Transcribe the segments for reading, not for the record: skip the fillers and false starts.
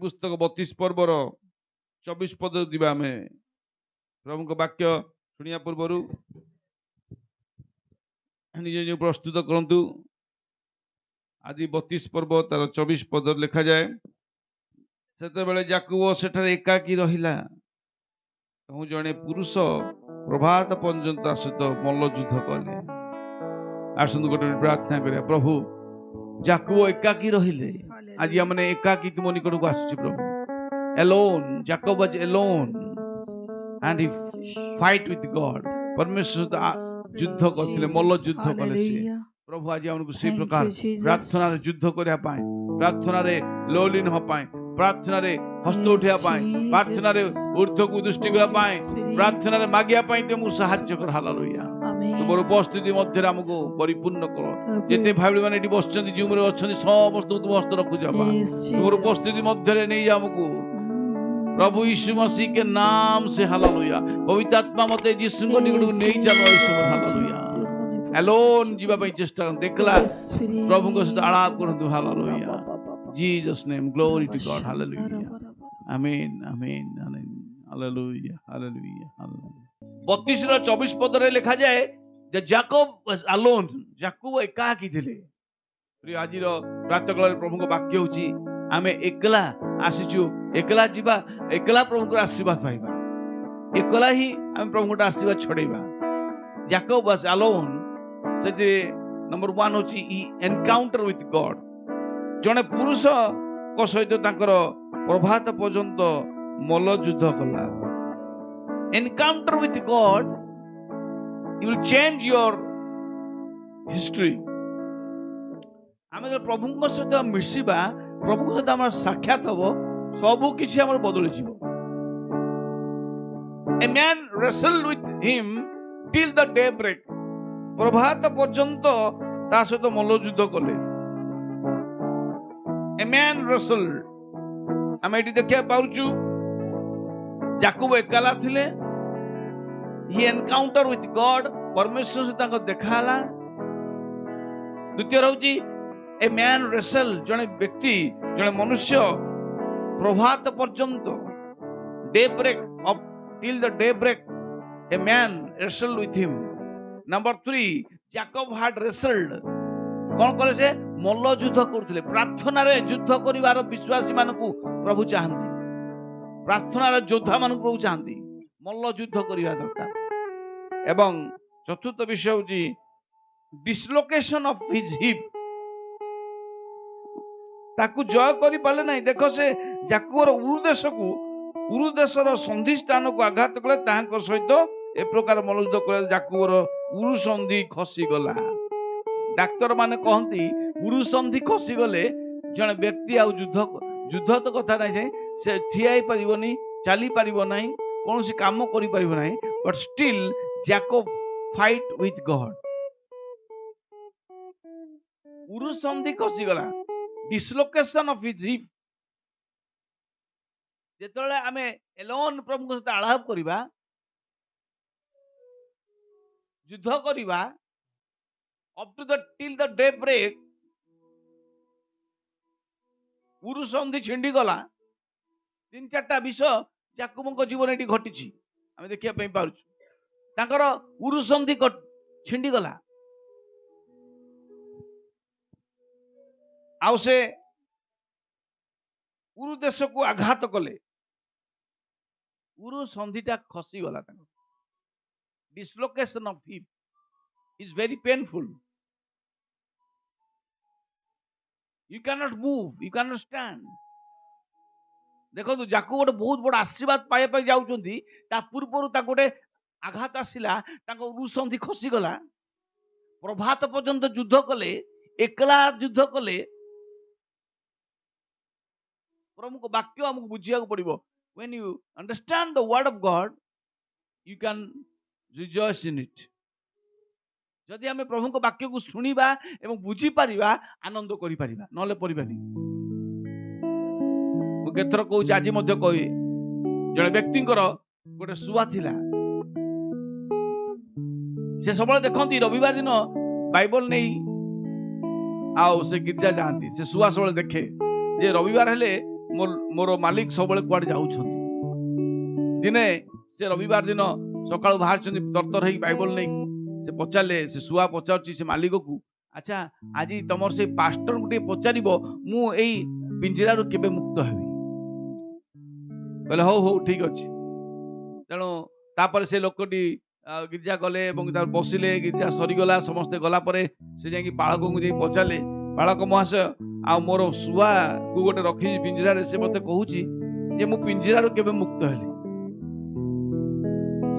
पुस्तक 32 पर्वर 24 पद दिबा आमे प्रभु को वाक्य शुनिया पूर्वर निजे निजे प्रस्तुत करंतु। आदि 32 पर्व तार 24 पद लिखा जाए सेते बेले याकूब सेठारे एकाकी रहिला कहूँ जड़े पुरुष प्रभात पर्यंत सहित मल्ल युद्ध कले। आसतु गोटे प्रार्थना करिया प्रभु याकूब एकाकी रहिले आज हमने एकाकी तुम निकट को आसुची प्रभु alone Jacob was alone and he fight with God परमेश्वर युद्ध करथिले मल्ल युद्ध कले से प्रभु आज हमको से प्रकार प्रार्थना रे युद्ध करिया पाए प्रार्थना रे लोलीन हो पाए प्रार्थना रे हस्त उठिया पाए प्रार्थना रे ऊर्ध्व को दृष्टि करा पाए प्रार्थना रे मागिया पाए तुम सहाय्य कर। हालेलुया तुमर उपस्थिति मध्य हमको परिपूर्ण कर जेते भाई माने एटी बसचंदी जीव रे अछंदी समस्त तुम हस्त रखु जा तुमर उपस्थिति मध्य रे नै हमको प्रभु यीशु मसीह के नाम से। हालेलुया पवित्र आत्मा मते यीशु को निकट नै चलो यीशु। हालेलुया एलोन जीवा पई चेष्टा देखला प्रभु को सहित आलाप करंतु। Hallelujah Jesus name glory to God. Hallelujah amen amen hallelujah hallelujah hallelujah. 32 ର 24 पदरे लिखा जाए जे याकूब वाज अलोन याकूब एकाकी थिले। प्रिय आज रो प्रातः काल प्रभु को वाक्य होची आमे एकला आसीचु एकला जीवा एकला प्रभु को आशीर्वाद पाइबा एकला ही आमे प्रभु को आशीर्वाद छडेबा। याकूब वाज अलोन से नंबर 1 होची ही एनकाउंटर विथ गॉड जने पुरुष को सहित तांकर प्रभात पर्यंत मल्ल युद्ध कला। Encounter with God you will change your history. आमे जो प्रभु को सहित मिसिबा प्रभु को सहित हमर साक्षात हबो सबु किछि हमर बदल जीवो। A man wrestled with him till the day break प्रभात पर्यंत ता सहित मल्ल युद्ध कले। A man wrestled आमे एटी देखिया पाउचु याकूब एकला थिले he encounter with God परमेश्वर से ताको देखाला। द्वितीय रहउची a man wrestled जने व्यक्ति जने मनुष्य प्रभात पर्यंत daybreak of till the day break a man wrestled with him। Number 3 Jacob had wrestled कौन करे से मल्ल युद्ध करथिले प्रार्थना रे युद्ध करिवार विश्वासी मानकु प्रभु चाहंती प्रार्थना रे योद्धा मानकु प्रभु चाहंती मल्ल युद्ध करिवा दरकार। एवं चतुर्थ विषय होची डिसलोकेशन ऑफ हिज हिप ताकु जय करि पाले नाही। देखो से याकूबर उरु देशर संधि स्थान को आघात कले तांकर सहित ए प्रकार मल्ल युद्ध करे याकूबर उरु संधि खसी गला। डाक्टर माने कहती उरु संधि खसी गले जने व्यक्ति आ युद्ध तो कथा नहीं जाए से ठिया ही परिबनी चली परिबो नहीं कोनोसी काम करि परिबो नहीं but still Yakub fight with God. उरु संधि खसी गला डिसलोकेशन ऑफ हिज हिप जेतले आमे एलोन प्रभु को साथ आलाप करिबा युद्ध करिबा up to the till the day break उरु संधि छिंडी गला। 3-4टा विषय याकूब जीवन एटी घटी आमे देखिया पई पारुछु तांकर उरु संधि छिंडी गला आउ से उरु देश को आघात कले उरु संधिटा खसी गला तांकर dislocation of hip is very painful. You cannot move, you cannot stand. देखो तो याकूब गोटे बहुत बड़ आशीर्वाद पाए पाए जाउचंती ता पूर्वरु ता गोटे आघात आसिला ताको उरुसंधि खसी गला प्रभात पर्यंत युद्ध कले एकला युद्ध कले। प्रभु को वाक्य हमको बुझिया को पड़िबो when you understand the word of God you can rejoice in it। जदि आमे प्रभु को वाक्य को सुनिबा एवं बुझी परिबा आनंद करि परिबा नले परिबानी। मु केथर को आज मध्य कहि जने व्यक्तिंकर गोटे सुआ थिला से सबले देखंती रविवार दिन बाइबल नहीं आओ से गिरजा जानती से सुआ सबले देखे जे रविवार हेले मोर मालिक सब कुआडे जाउछन। दिने से रविवार दिन सकाळु बाहर तरतर होई बाइबल नहीं से पचारे से सुआ पचारछि से मालिक को, अच्छा आज तमर से पास्टर गुटे पचारिबो मु एई पिंजरा केबे मुक्त हेबी। कहले हो हो ठीक अच्छे। तेणु तापर से लोकटी गिर्जा गले बसिले, गिर्जा सरीगला, समस्ते गला परे से जाकि पालक को जाई पचारे, पालक महाशय आ मोर शुआ को गोटे रखी पिंजरा से मते कहूची जे मु पिंजरा केबे मुक्त हेली।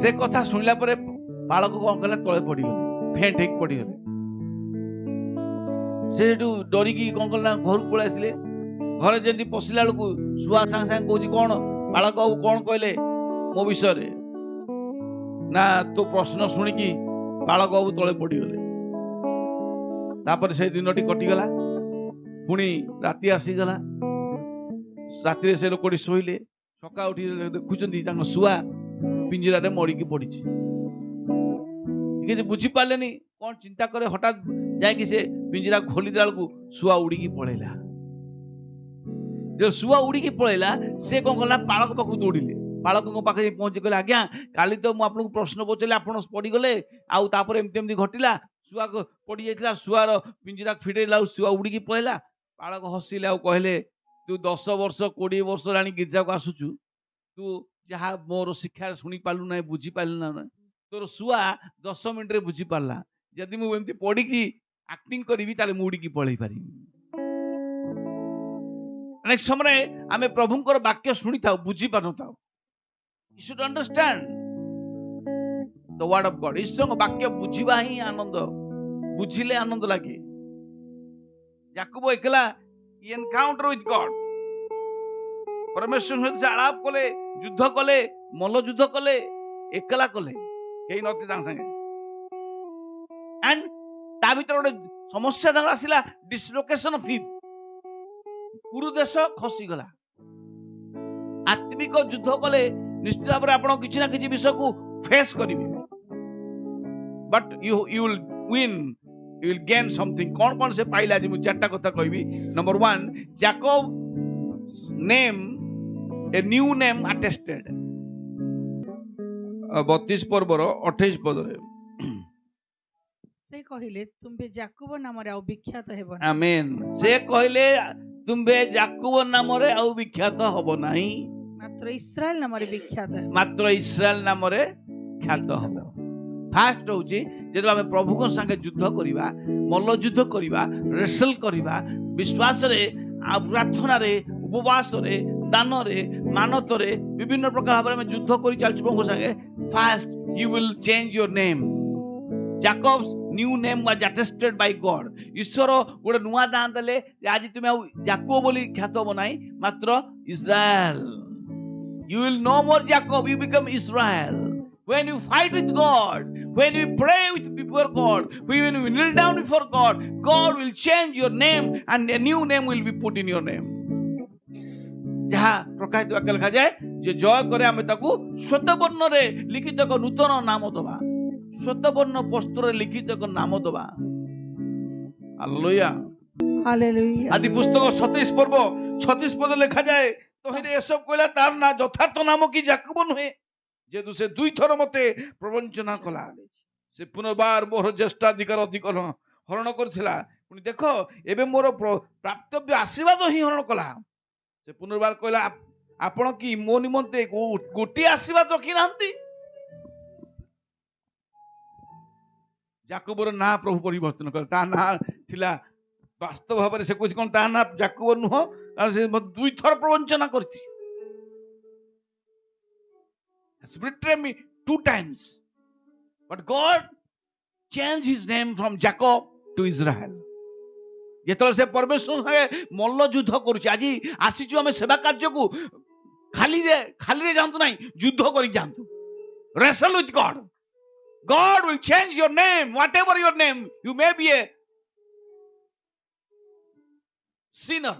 से कथा सुनला परे पालक कौन कला तले पड़गले, फेंट हेक पड़गले। से डरिकी कौन कला घर को पलि घर जमी पशिला बेलू शुआ सांग सांग कहूँ कौन बालक बाबू कौन कहले मो विषय ना तो प्रश्न शुणिकी बालक बाबू तले पड़गले। तापर से दिनटी कटिगला। पुणी राति आसीगला। राति से लोकटी शोले, सका उठी देखुं शुआ पिंजरा रे मरिकी पड़ी। बुझी पारे कौन चिंता करे, हठात जाकि से पिंजरा खोली देला बेलू शुआ उड़ीकी पलैला। जो शुआ उड़ीकी पलैला से कौन कला पालक पाखु दौड़िले। पालक पाखे पहुंची कहले आज्ञा काली तो मुझे प्रश्न पचारे आप पड़गले आउे एमती घटला शुआ पड़ जाता शुआर पिंजरा फिटेला शुआ उड़ीकी पलैला। पालक हसिले आउ कहले तू 10 वर्ष 20 वर्ष लाणी गिर्जा को आसुचु, तू जहाँ मोर शिक्षा शुणी पालु ना बुझी पालु ना, तोर शुआ 10 मिनट रे बुझी पारला। जदि मुझे पढ़ी एक्टिंग करी ताले मुड़ीकी पलि पारि। अनेक समय आम प्रभुंकर वाक्य शुणी था बुझी पार था। You should understand the word of God. ईश्वर वाक्य बुझीबा ही आनंद, बुझिले आनंद लगे। याकूब एकला एनकाउंटर विथ गॉड, परमेश्वर सहित आलाप कले, युद्ध कले, मल्ल युद्ध कले, एकला कले, कहीं नथि तांग संगे। एंड ता भीतर गोटे समस्या तांग आसिला, डिसलोकेशन ऑफ हिप। पुरु देश खसी गला। आत्मिक युद्ध कले निश्चित भाव में आप किसी ना किसी विषय को फेस करेंगे, but you will win, you will gain something. कौन कौन से पाइला आज मुझे 4टा कथा कहबी। Number 1, Jacob name a new name attested. 32 पर्वर 28 पद रे से कहिले तुमबे जाकूब नाम रे आ विख्यात हेबो। आमेन। से कहिले तुमबे जाकूब नाम रे आ विख्यात हबो नाही, मात्र इस्राएल नाम रे विख्यात है। मात्र इस्राएल नाम रे ख्यात हबो। फास्ट होची जेतो हम प्रभु को संगे युद्ध करिबा, मल्ल युद्ध करिबा, रेसल करिबा, विश्वास रे, प्रार्थना रे, उपवास रे, दान रे, मानत रे, विभिन्न प्रकार भाबरे में युद्ध करि चलछ प्रभु संगे। Fast you will change your name. Jacob's new name was attested by God. ईश्वर गोटे नुआ दान देले आज तुम जाकोब बोली ख्यात हो नाही, मात्र इस्राएल। You will no more Jacob, you become Israel. When you fight with God, when you pray before God, when you kneel down before God, God will change your name and a new name will be put in your name. जहाँ प्रकाशित वाक्य लिखा जाए जे जय करे आमे ताकू श्वेतवर्ण रे लिखित एक नूतन नाम दबा, श्वेतवर्ण वस्त्र रे लिखित एक नाम दबा। Hallelujah hallelujah. आदि पुस्तक 27 पर्व 36 पद लिखा जाए तो हे ए सब कहला तार ना यथार्थ नाम की जाकूब नुहे, जेतु से 2 थर मते प्रवंचना कला। से पुनर्बार मोर ज्येष्ठाधिकार अधिकार हरण करथिला, पुनी देखो एबे मोर प्राप्तव्य आशीर्वाद ही हरण कला। से पुनर्बार कहला आपण की मो निमंते गोटी आशीर्वाद रखी नांती। जाकूबर ना प्रभु परिवर्तन कर, ता ना थिला वास्तव भाव से कुछ कौन ता ना जाकूब नुह, कारण से 2 थर प्रवंचना करथि। betrayed me 2 times, but God changed his name from Jacob to Israel. जेतल से परमेश्वर संगे मल्ल युद्ध करूची, आज आसीचु हमें सेवा कार्य को खाली रे जानतु नहीं, युद्ध करी जानतु। wrestle with God. God will change your name, whatever your name. You may be a sinner.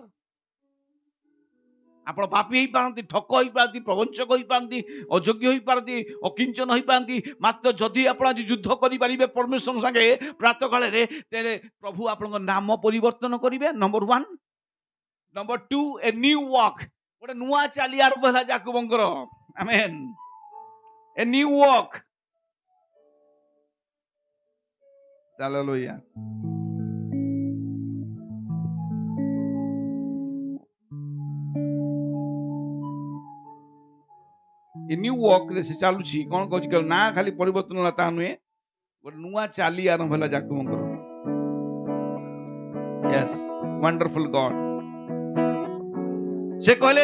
आप पापी हो पारती, ठक हो पारती, प्रवंचक हो पारती, अयोग्य हो पारती, अकिंचन हो पारती, मात्र जदि आप आज युद्ध करें परमेश्वर संगे प्रातः काल तेरे प्रभु आप नाम परिवर्तन करेंगे। Number 1। Number 2, a new walk, ଗୋଟେ ନୂଆ ଚାଲି ଆରମ୍ଭ ହେଲା ଯାକୁବଙ୍କର। Amen. A new walk. Hallelujah. A new walk ରେ ସେ ଚାଲୁଛି। କଣ କହୁଛି କହିଲ, ନା ଖାଲି ପରିବର୍ତ୍ତନ ହେଲା ତାହା ନୁହେଁ, ଗୋଟେ ନୂଆ ଚାଲି ଆରମ୍ଭ ହେଲା ଯାକୁବଙ୍କର। ୟେସ୍, ୱଣ୍ଡରଫୁଲ ଗଡ୍। ସେ କହିଲେ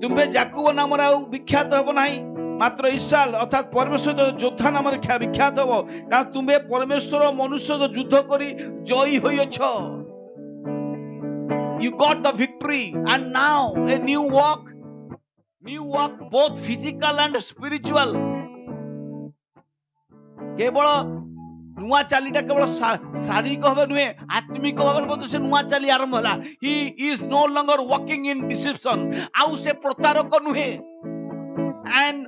ତୁମେ ଯାକୁବ ନାମରେ ଆଉ ବିଖ୍ୟାତ ହେବ ନାହିଁ, ମାତ୍ର ଇସ୍ରାଏଲ ଅର୍ଥାତ୍ ପରମେଶ୍ୱର ଯୋଦ୍ଧା ନାମରେ ବିଖ୍ୟାତ ହେବ, କାରଣ ତୁମେ ପରମେଶ୍ୱର ମନୁଷ୍ୟ ଯୁଦ୍ଧ କରି ଜୟୀ ହୋଇଅଛ। You got the victory and now a new walk both physical and spiritual. केवल नुआ चालीटा केवल शारीरिक भाव नुहे, आत्मिक भाव में से नुआ चाली आरंभ होला। He is no longer walking in deception, आउ से प्रतारक नुहे, and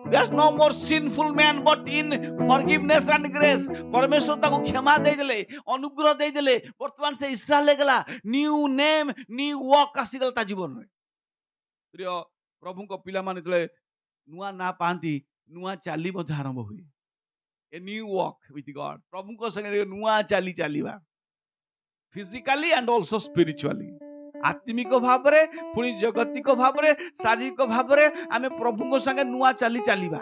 there's no more sinful man but in forgiveness and grace. परमेश्वर ताको क्षमा दे देले, अनुग्रह दे देले, वर्तमान से इस्राएल ले गला, न्यू नेम न्यू वॉक आसी गला ता जीवन में। प्रिय प्रभु को पिला माने तले नुआ ना पांती, नुआ चाली मध्य आरंभ हुई। A new walk with God, प्रभु को संगे नुआ चाली चालीबा, फिजिकली एंड आल्सो स्पिरिचुअली। आत्मिक भाव रे, पुणी जगतिक भाव रे, शारीरिक भाव रे आमे प्रभु को संगे नुआ चाली चालीबा।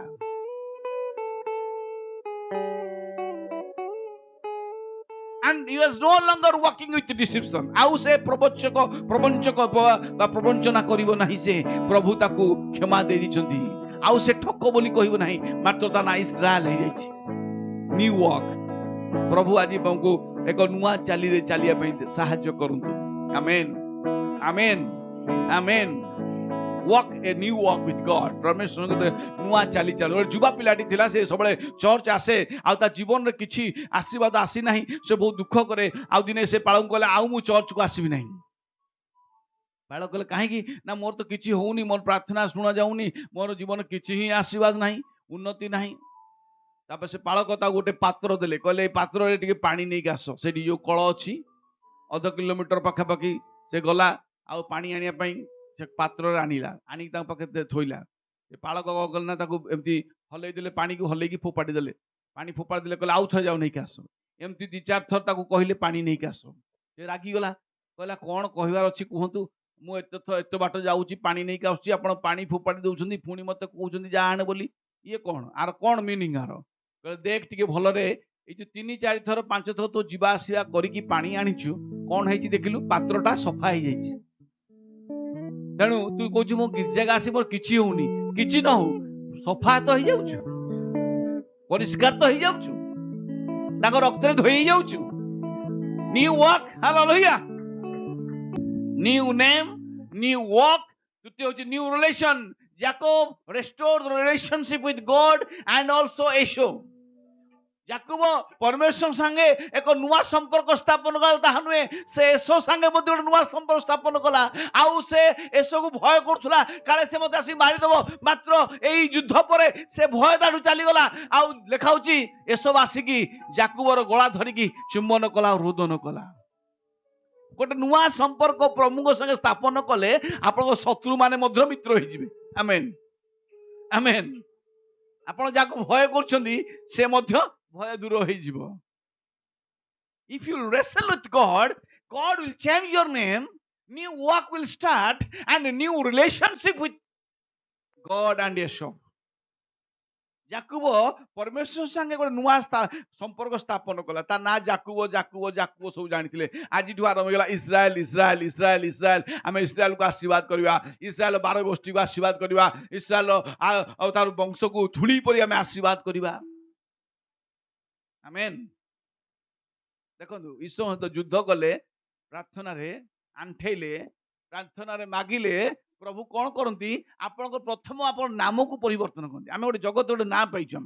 And he was no longer walking with deception. आउ से प्रवंचक बा प्रवंचना करिवो नाही, से प्रभु ताकू क्षमा दे दिछंती। आउ से ठक बोली कहिवो नाही, मात्र ता ना इस्राएल हे जायछि। New walk. प्रभु आज हमको एक नुआ चाली रे चालिया पई सहायता करंतु। Amen, amen, amen. Walk a new walk with God. परमेश्वर के नुआ चाली चालू। और जुबा पिलाटी थिला, से सबले चर्च आसे, आ ता जीवन रे किछि आशीर्वाद आसी नाही, से बहुत दुख करे। आ दिने से पाळन कहले आउ मु चर्च को आसीबि नाही। बाळ कहले काहे कि ना मोर तो किछि होउनी, मोर प्रार्थना सुना जाउनी, मोर जीवन किछि ही आशीर्वाद नाही, उन्नति नाही। तापर से पाळक ता गोटे पात्र देले, कहले ए पात्र रे टिके पानी नै आस। सेठी जो कळ अछि आधा किलोमीटर पाखा पाखी से गला, आ पानी आनिया पई से पात्र रे आनिला, आनी ता पाखे थोइला। ए पाळक गल ना ताको एम्ति हलै देले, पानी को हलै की फोपाडी देले, पानी फोपाडी देले, कहले आउ थ जाउ नै आस। एम्ति 2-4 थर ताको कहिले पानी नै आस। से रागी गला, कहला कोन कहिवार अछि कहंतु, मु एते बाट जाउची, पानी नै आउची, आपण पानी फोपाडी दउछंदी, पुणी मते कहउछंदी जा आने बोली। ये कोन आर कोन मीनिंग आर? कहले देख टिके भलरे, ए जो 3-4 थर 5 थर तो जीवा आसीबा करी की पानी आनिछु, कोन हेची देखिलु, पात्रटा सफा हे जाईछि। तेणु तू कहू मो गिरजा आसी मोर किछि होउनी, किछि न हो, सफा तो हो जाउछु, परिष्कार तो हो जाउछु, ताको रक्त रे धोई जाउछु। New walk, hallelujah. New name, new walk. द्वितीय होची new relation. Jacob restored the relationship with God and also Esau. याकूब परमेश्वर संगे एक नुआ संपर्क स्थापन कला, ताहा नुहे से एसो संगे मध्ये गोटे नुआ संपर्क स्थापन कला। आउ से एसो को भय करथुला, काले से मते आसी मारि देबो, मात्र एई युद्ध परे से भय दाडू चली गला। आउ लेखाउची एसो आसी की याकूबर गळा धरि की चुंबन कला, रोदन कला। गोटे नुआ संपर्क प्रभु संगे स्थापन कले आपन शत्रु माने मध्य मित्र होई जिवे। आमेन, आमेन। आपन जाको भय करछंदी से मध्य भय दूर हो जिवो। If you wrestle with God, God will change your name, new walk will start, and a new relationship with God and Esau. याकूब परमेश्वर संगे गोटे नुआ संपर्क स्थापन कला। ता ना याकूब याकूब याकूब सब जानिथिले। आज ठु आरंभ गेला इस्राएल इस्राएल इस्राएल इस्राएल। आमे इस्राएल को आशीर्वाद करबा, इस्राएल 12 गोष्ठी को आशीर्वाद करबा, इस्राएल आ तार वंश को धूली परि आमे आशीर्वाद करबा। आमेन। देखो ईश्वर तो युद्ध कले, प्रार्थना रे आंठेले, प्रार्थना रे मागिले, प्रभु कौन करती आपण प्रथम आपण नाम को परिवर्तन करते। आम गोटे जगत गोटे ना पाइछु, आम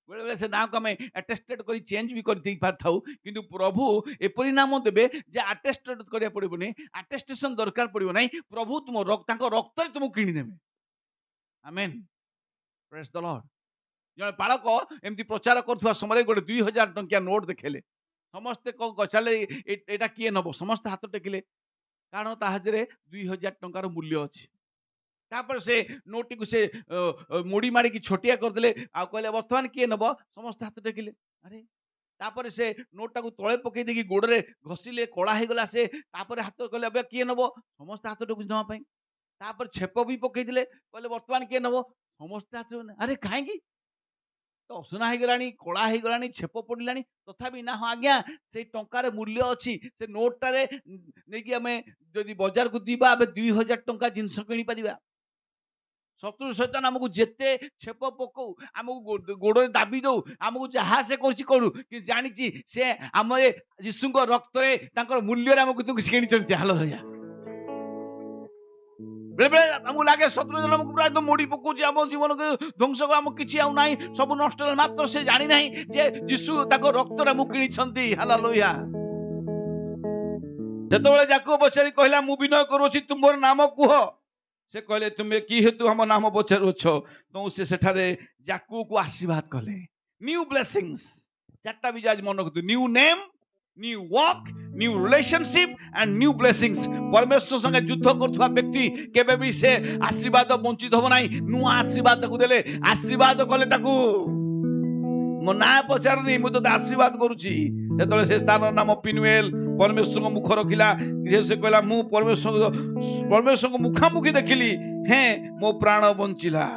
बेले बेले से ना को आम अटेस्टेड कर चेंज भी कर, किंतु प्रभु एपरी नाम देवे जे अटेस्टेड करिया पड़िबोनी, अटेस्टेशन दरकार पड़िबो नहीं। प्रभु तुम रक्त रे तुमको किनी देबे। आमेन, प्रेज द लॉर्ड। जने बालक एमती प्रचार करथुवा समय गोटे 2000 टंकिया नोट देखेले, समस्ते गचाले एटा किए नब, समस्त हाथ टेकिले। କାରଣ ତା ହାତରେ 2000 ଟଙ୍କାର ମୂଲ୍ୟ ଅଛି। ତାପରେ ସେ ନୋଟଟିକୁ ସେ ମୋଡ଼ି ମାଡ଼ିକି ଛୋଟିଆ କରିଦେଲେ ଆଉ କହିଲେ ବର୍ତ୍ତମାନ କିଏ ନେବ? ସମସ୍ତେ ହାତ ଟେକିଲେ। ଆରେ ତାପରେ ସେ ନୋଟଟାକୁ ତଳେ ପକେଇ ଦେଇକି ଗୋଡ଼ରେ ଘଷିଲେ, କଳା ହେଇଗଲା ସେ। ତାପରେ ହାତ କହିଲେ ଏବେ କିଏ ନେବ? ସମସ୍ତେ ହାତ ଟେକୁଛନ୍ତି ନେବା ପାଇଁ। ତାପରେ ଛେପ ବି ପକେଇଥିଲେ, କହିଲେ ବର୍ତ୍ତମାନ କିଏ ନେବ? ସମସ୍ତେ ହାତ। ଆରେ କାହିଁକି? ତ ଅସନା ହେଇଗଲାଣି, କଳା ହେଇଗଲାଣି, ଛେପ ପଡ଼ିଲାଣି, ତଥାପି ନା ହଁ ଆଜ୍ଞା ସେଇ ଟଙ୍କାରେ ମୂଲ୍ୟ ଅଛି। ସେ ନୋଟଟାରେ ନେଇକି ଆମେ ଯଦି ବଜାରକୁ ଯିବା ଆମେ 2000 ଟଙ୍କା ଜିନିଷ କିଣିପାରିବା। ଶତ୍ରୁ ସୈତାନ ଆମକୁ ଯେତେ ଛେପ ପକଉ, ଆମକୁ ଗୋଡ଼ରେ ଦାବି ଦଉ, ଆମକୁ ଯାହା ସେ କରୁଛି କରୁ, କି ଜାଣିଛି ସେ ଆମ ଏ ଯୀଶୁଙ୍କ ରକ୍ତରେ ତାଙ୍କର ମୂଲ୍ୟରେ ଆମକୁ କିଛି କିଣିଛନ୍ତି। ହାଲେଲୁୟା। ବେଳେବେଳେ ଆମକୁ ଲାଗେ ଶତ୍ରୁ ଆମକୁ ପ୍ରାୟ ମୋଡ଼ି ପକଉଛି, ଆମ ଜୀବନକୁ ଧ୍ୱଂସ, ଆମକୁ କିଛି ଆଉ ନାହିଁ, ସବୁ ନଷ୍ଟ ହେଲା। ମାତ୍ର ସେ ଜାଣିନାହିଁ ଯେ ଯୀଶୁ ତାଙ୍କ ରକ୍ତରେ ଆମକୁ କିଣିଛନ୍ତି। ହାଲେଲୁୟା। ଯେତେବେଳେ ଯାକୋବ ପଚାରି କହିଲା ମୁଁ ବିନୟ କରୁଅଛି ତୁମର ନାମ କୁହ, ସେ କହିଲେ ତୁମେ କି ହେତୁ ଆମ ନାମ ପଚାରୁଅଛ? ତ ସେ ସେଠାରେ ଯାକୋବକୁ ଆଶୀର୍ବାଦ କଲେ। New blessings. ଚାରିଟା ବିଜ ଆଜି ମନେ ରଖନ୍ତୁ। New name, new walk, new relationship and new blessings. परमेश्वर संगे युद्ध करथुवा व्यक्ति केबे भी से आशीर्वाद वंचित हो नाही। नुआ आशीर्वाद ताकू देले, आशीर्वाद कले ताकू मो ना पचारनी मु तो आशीर्वाद करूची। जेतले से स्थान नाम पिनुएल परमेश्वर को मुख रखिला, से कहला मु परमेश्वर को मुखामुखी देखिली, हे मो प्राण बंचिला।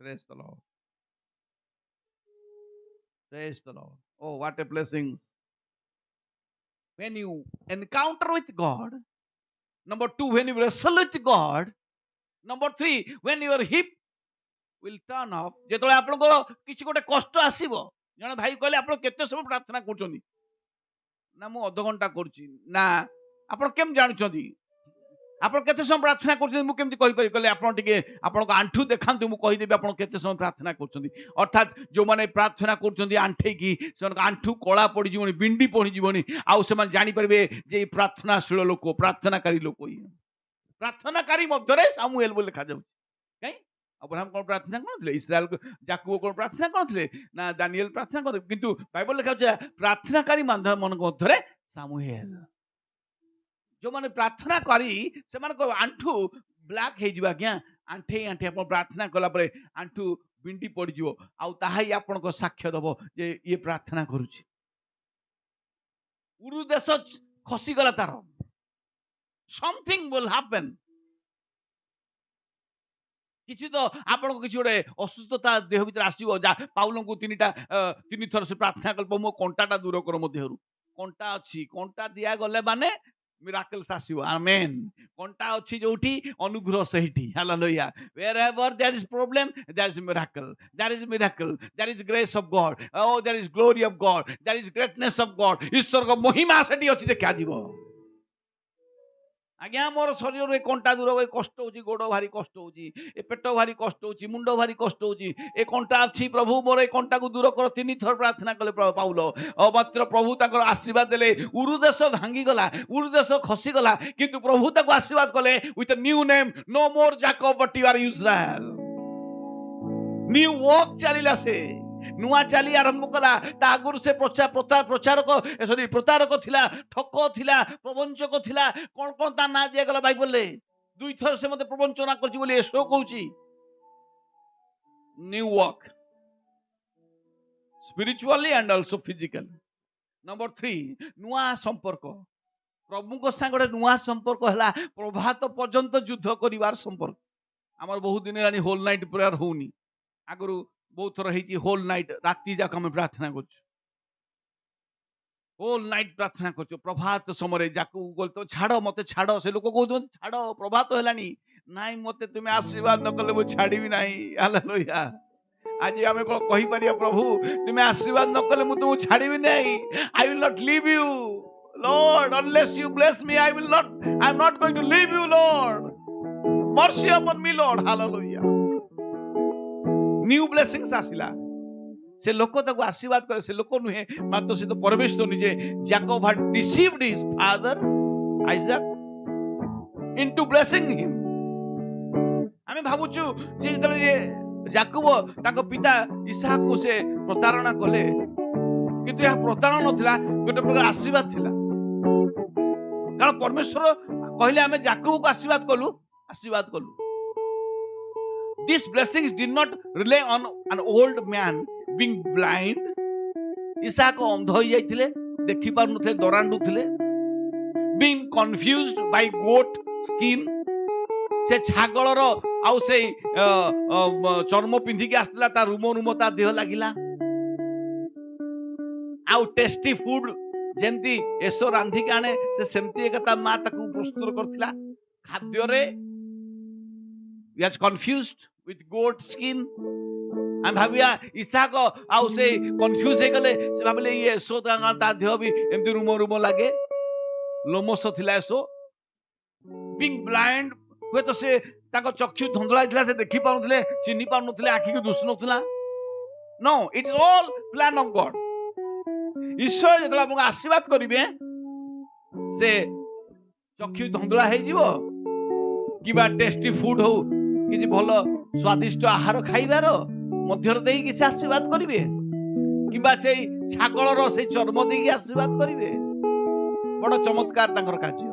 Praise the lord, praise the lord. Oh, what a blessing when you encounter with God. Number 2, when you wrestle with God. Number 3, when your hip will turn off. जेतले आपन को किछि गोटे कष्ट आसीबो, जने भाई कहले आपन केते समय प्रार्थना करछोनी ना मु आधा घंटा करछि ना, आपन केम जानुछोनी आपन केते समय प्रार्थना करछोनी मु केमति कहि पारि? कहले आपन टिके आपन को आंठू देखांतु, मु कहि देबे आपन केते समय प्रार्थना करछोनी। अर्थात जो माने प्रार्थना करछोनी आंठे की सेन आंठू कळा पड़ी जीवनी, बिंडी पड़ी जीवनी, आउ से मान जानि परबे जे ई प्रार्थनाशील लोक, प्रार्थनाकारी लोक। प्रार्थनाकारी मध्यरे सामुएल बोल लिखा जाउछि। काई अब्राहम कोन प्रार्थना करथले? इस्राएल को याकूब कोन प्रार्थना करथले? ना दानिएल प्रार्थना कर, किंतु बाइबल लिखा छै प्रार्थनाकारी मानव मन मध्यरे सामुएल। जो माने प्रार्थना करी से मान को आंठू ब्लैक हे जिवा गया, आंठे आंठे अपन प्रार्थना कला परे आंठू बिंडी पड़ी जिवो, आउ ताहाई आपन को साक्ष्य दबो जे ये प्रार्थना करूछि। उरु देश खसी गला तार, समथिंग विल हैपन। किछि तो आपन को किछि गोटे असुस्थता देह भीतर आसीबो। पाउल को तीन थर से प्रार्थना कल मो कंटाटा दूर कर, मो देहरु कंटा अछि, कंटा दिया गले माने मिराकल्स आसीबो। आमेन। कंटा अछि जोठी अनुग्रह सहिटी। Hallelujah. wherever there is problem there is miracle, there is miracle, there is grace of God, oh there is glory of God, there is greatness of God। ईश्वर को महिमा सेठी अछि देखा जीवो। आज्ञा मोर शरीर रे कंटा दूर होई, कष्ट होची, गोड़ भारी कष्ट होची, ए पेट भारी कष्ट होची, मुंड भारी कष्ट होची, ए कंटा अछि प्रभु मोर ए कंटा को दूर कर। तीन थर प्रार्थना कले पाउल, मात्र प्रभु ताकर आशीर्वाद देले। उरु देश भांगी गला, उरु देश खसी गला, किंतु प्रभु ताको आशीर्वाद कले with new name, no more Jacob but you are Israel. New walk चलिला, से नुआ चाली आरंभ कला। ता आगुर से प्रचारक थिला, ठक थिला, प्रवंचक थिला, कोन कोन ता ना दिया गला बाइबल रे। दुई थर से मते प्रवंचना करछि बोली एसो कहूची। New walk spiritually and also physical. Number 3, नुआ संपर्क। प्रभु को संगडे नुआ संपर्क हला प्रभात पर्यंत युद्ध करिवार संपर्क। हमर बहुत दिन रानी होल नाइट प्रेयर होउनी, आगुरु बहुत थर हेची होल नाइट, राति जाक हम प्रार्थना करछु, होल नाइट प्रार्थना करछु। प्रभात समय जाकू गोल तो छाड़ो, मते छाड़ो, से लोक कहू छाड़ो प्रभात हेलानी, नाई मते तुमे आशीर्वाद न कले मु छाड़ीबी नाही। हालेलुया। आज आमे कहि परिया प्रभु तुमे आशीर्वाद न कले मु तुमु छाड़ीबी नाही। I will not leave you lord unless you bless me. I am not going to leave you lord, mercy upon me lord. Hallelujah. New blessings आसिला, से लोक ताको आशीर्वाद करे, से लोक नुहे मात्र से तो परमेश्वर निजे। जाकब had deceived his father Isaac into blessing him। आमे भाबुचु जे जतले जाकब ताको पिता इसहाक को से प्रतारणा कले, किंतु यह प्रतारण नथिला गोटे प्रकार आशीर्वाद थिला कारण परमेश्वर कहले आमे याकूब को आशीर्वाद कलु These blessings did not rely on an old man being blind इसहाक अंध हो जाइथिले देखि पार नथिले दरांडु थिले being confused by goat skin से छागलर आउ से चर्म पिंधि के आस्तिला ता रुम ता देह लागिला आउ टेस्टी फूड जेमती एसो रांधि के आने से सेमती एक ता मां ताकू प्रस्तुत करथिला खाद्य रे he was confused with goat skin हम भाबिया इसहाक आउ से कंफ्यूज हे गले से भाबले ये एसो ता देह भी एमती रुम लागे लोमस थिला एसो being blind हुए तो से ताको चक्षु धुंधला थिला से देखि पाउनथिले चिन्हि पाउनथिले आखि को दुस नथिला no it is all plan of God ईश्वर जतला हमको आशीर्वाद करिवे से चक्षु धुंधला हे जीवो किबा टेस्टी फूड हो कि भलो स्वादिष्ट आहार खाइबार मध्यर देई कि से आशीर्वाद करिवे किबा से छागलर से चर्म देई कि आशीर्वाद करिवे बड़ चमत्कार तांकर कार्य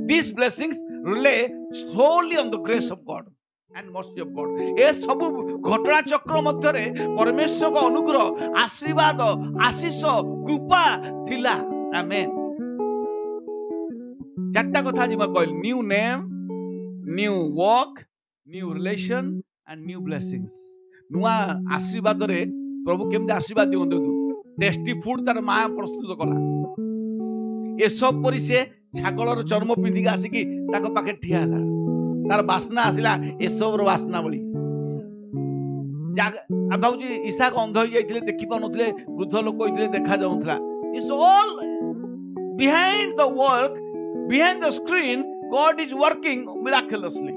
These blessings rely solely on the grace of God and mercy of God. ए सब घटना चक्र मध्य रे परमेश्वर को अनुग्रह आशीर्वाद आशीष कृपा थिला आमेन चारटा कथा जी कहल new name new walk new relation and new blessings नुआ आशीर्वाद रे प्रभु केमते आशीर्वाद दियंतु टेस्टी फूड तार मां प्रस्तुत कला ए सब परि से छागलर चर्म पिंधिक आसिकी ताको पाखे ठिया हला तार वासना आसिला ए सब रो वासना बळी बाबूजी ईसाक अंध हो जाइथिले देखि पाउनथिले वृद्ध लोक होइथिले देखा जाउथला it's all behind the work behind the screen God is working miraculously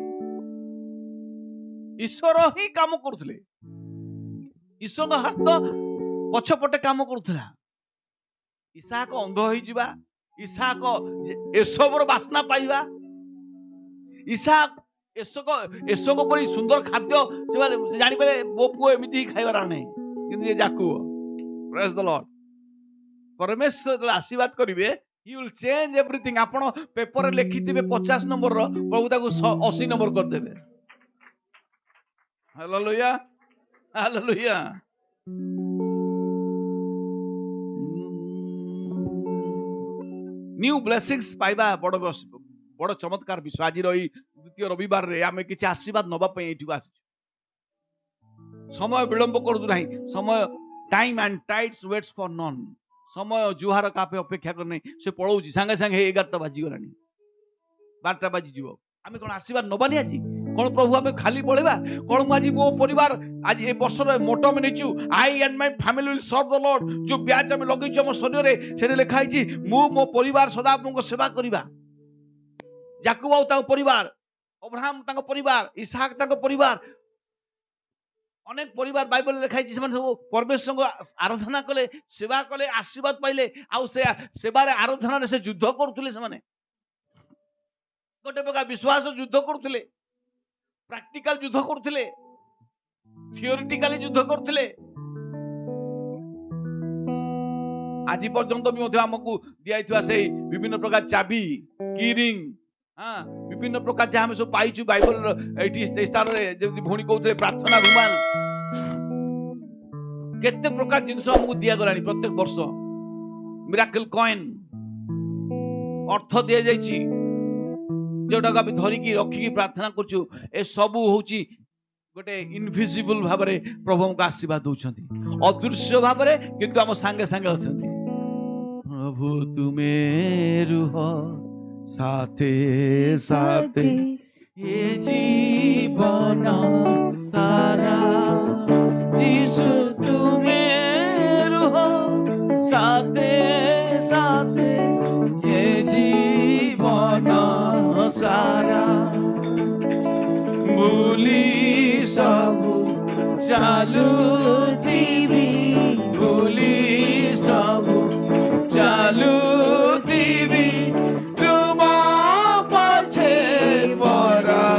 ईश्वर ही काम करथले ईश्वर का हाथ पछपटे काम करथला ईसाक अंध होई जिबा ईसाक एसबर बासना पाइबा ईसाक एसक परी सुंदर खाद्य से जानी पारे मो पुओ एमिति खाइबार नहीं किंतु ये याकूब प्रेज द लॉर्ड परमेश्वर आशीर्वाद करिवे ही विल चेंज एवरीथिंग आपण पेपर रे लिखिथिबे 50 नंबर रो प्रभु ताको 80 नंबर कर देबे हालेलुया हालेलुया न्यू ब्लेसिंग्स पाइबा बड़ चमत्कार विषय आज रही द्वितीय रविवार रे आमे किछि आशीर्वाद नबा पई एठिको आसी समय विलंब करदु नाही समय time and tides waits for non समय जुहार कापे अपेक्षा करने से पळौची संगे संगे 11टा बाजी गलानी 12टा बाजी जीवो आमे कोन आशीर्वाद नबानी आजी कोन प्रभु आमे खाली पळेबा कोन माजी मो परिवार आज ए वर्षर मोटो में निचु I and my family will serve the lord जो ब्याज आमे लगैछु हम शरीर रे सेरे लिखा हिची मो परिवार सदा आपनको सेवा करिबा याकूब आ ता परिवार अब्राहम ता परिवार इसहाक ता परिवार अनेक परिवार बाइबल लिखा हिची से सब परमेश्वर को आराधना कले सेवा कले आशीर्वाद पाइले आ से सेवा रे आराधना रे से युद्ध करथुले से माने गोटे प्रकार विश्वास युद्ध करथुले प्रैक्टिकल युद्ध करथुले थियोरिटिकली युद्ध करथुले आज पर्यंत भी मध्य हमकु दियाइथवा से विभिन्न प्रकार चाबी की रिंग हां विभिन्न प्रकार जे हम सब पाइछु बाइबल एठी स्थान रे जेमति भोणी कहउथे प्रार्थना रुमाल केते प्रकार जिंस हमकु दिया गलानी प्रत्येक वर्ष मिराकल कॉइन अर्थ दिया जाइछि जोटा का धरी की रखी की प्रार्थना करछु ए सबु होची गोटे इनविजिबल भाव रे प्रभु हमको आशीर्वाद दउछंती अदृश्य भाव रे किंतु हम संगे संगे अछंती प्रभु तुमे रुह साथे साथे ये जीवन सारा यीशु तुमे रुह साथे साथे ये जीवन सारा भूली सबु चालू थीबी भूली सबु चालू थीबी तुम पछे परा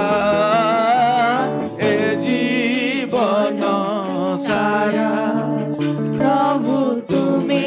ए जीवन सारा प्रभु तुमे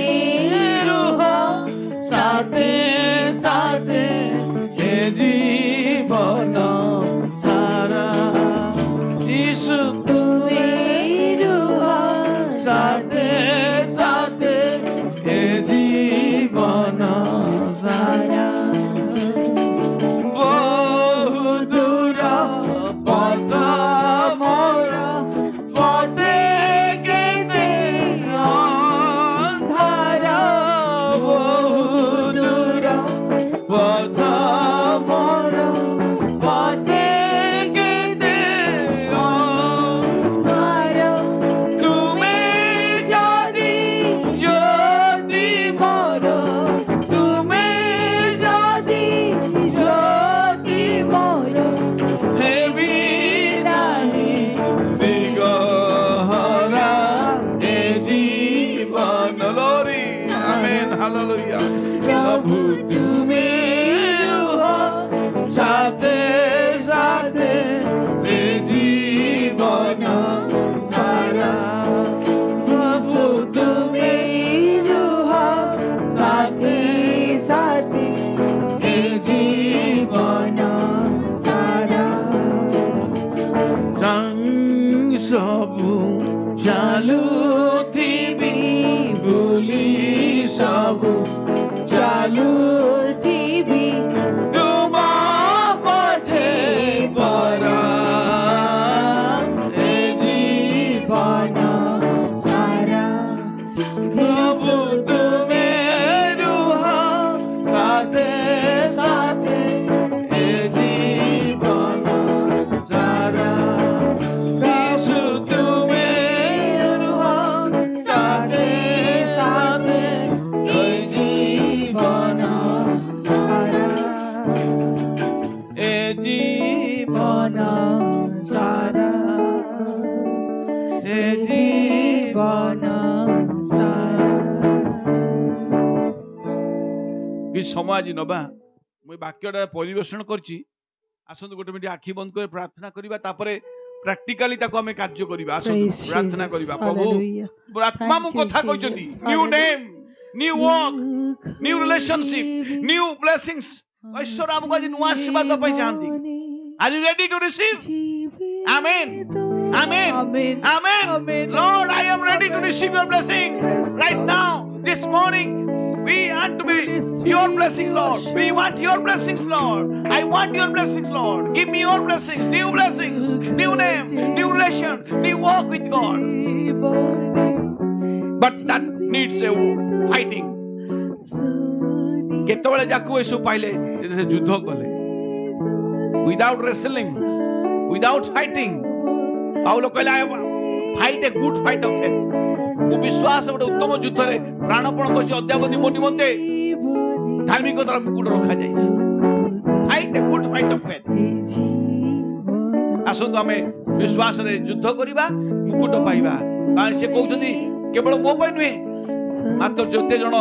ଚାଲୁଥିବି ବୋଲି ସବୁ ଚାଲୁଥିବି ତୁମ ପଛେ ପରା ଏ ଜୀବନ ସାରା ପ୍ରଭୁ ତୁମେ ରୁହ ସାଥେ ସାଥେ ଏ ଜୀବନ ସାରା ଯୀଶୁ ତୁମେ ରୁହ ସାଥେ ସାଥେ ଏ ଜୀବନ ସାରା ଏ ଜୀବନ ସାରା ଏ ଜୀବନ ସାରା କି ସମୟ ଆଜି ନବା ମୁଁ ବାକ୍ୟଟା ପରିବେଷଣ କରିଛି ଆସନ୍ତୁ ଗୋଟେ ମିନିଟ୍ ଆଖି ବନ୍ଦ କରି ପ୍ରାର୍ଥନା କରିବା ତାପରେ ପ୍ରାକ୍ଟିକାଲି ତାକୁ ଆମେ କାର୍ଯ୍ୟ କରିବା ଆସନ୍ତୁ Praise ପ୍ରାର୍ଥନା Jesus. କରିବା ପ୍ରଭୁ Hallelujah. ଆତ୍ମା ମୁଁ Thank you, କଥା Jesus. କହିଛନ୍ତି new name new walk new relationship new blessings ଈଶ୍ୱର ଆମକୁ ଆଜି ନୂଆ ଆଶୀର୍ବାଦ ପାଇଁ ଚାହାନ୍ତି are you ready to receive Amen. Amen. Amen. Amen. Amen. Lord, I am ready to receive your blessing Yes. right now, this morning. We want to be your blessing, Lord. We want your blessings, Lord. I want your blessings, Lord. Give me your blessings, new name, new relation, new walk with God. But that needs a fighting. କେତେବେଳେ ଯାକୁ ଏସବୁ ପାଇଲେ ସେ ଯୁଦ୍ଧ କଲେ without wrestling, without fighting. Paul କହିଲା fight a good fight of faith. ମୁଁ ବିଶ୍ୱାସ ଗୋଟେ ଉତ୍ତମ ଯୁଦ୍ଧରେ ପ୍ରାଣପଣ କରିଛି ଅଦ୍ୟାବଧି ମୋ ନିମନ୍ତେ ଧାର୍ମିକତାର ମୁକୁଟ ରଖାଯାଇଛି। Fight a good fight of faith. ଆସନ୍ତୁ ଆମେ ବିଶ୍ୱାସରେ ଯୁଦ୍ଧ କରିବା ମୁକୁଟ ପାଇବା କାରଣ ସେ କହୁଛନ୍ତି କେବଳ ମୋ ପାଇଁ ନୁହେଁ ମାତ୍ର ଯେତେ ଜଣ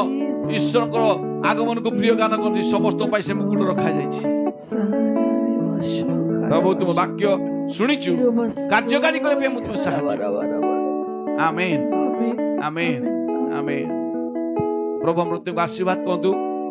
ଈଶ୍ୱରଙ୍କର ଆଗମନକୁ ପ୍ରିୟ ଗାନ କରନ୍ତି ସମସ୍ତଙ୍କ ପାଇଁ ସେ ମୁକୁଟ ରଖାଯାଇଛି। ପ୍ରଭୁ ତୁମ ବାକ୍ୟ ଶୁଣିଛୁ କାର୍ଯ୍ୟକାରୀ କରିବା ପାଇଁ ମୁଁ ତୁମ ସାହାଯ୍ୟ। ଆମେନ୍ ଆମେନ୍ ଆମେନ୍। ପ୍ରଭୁ ପ୍ରତ୍ୟେକ ଆଶୀର୍ବାଦ କରନ୍ତୁ।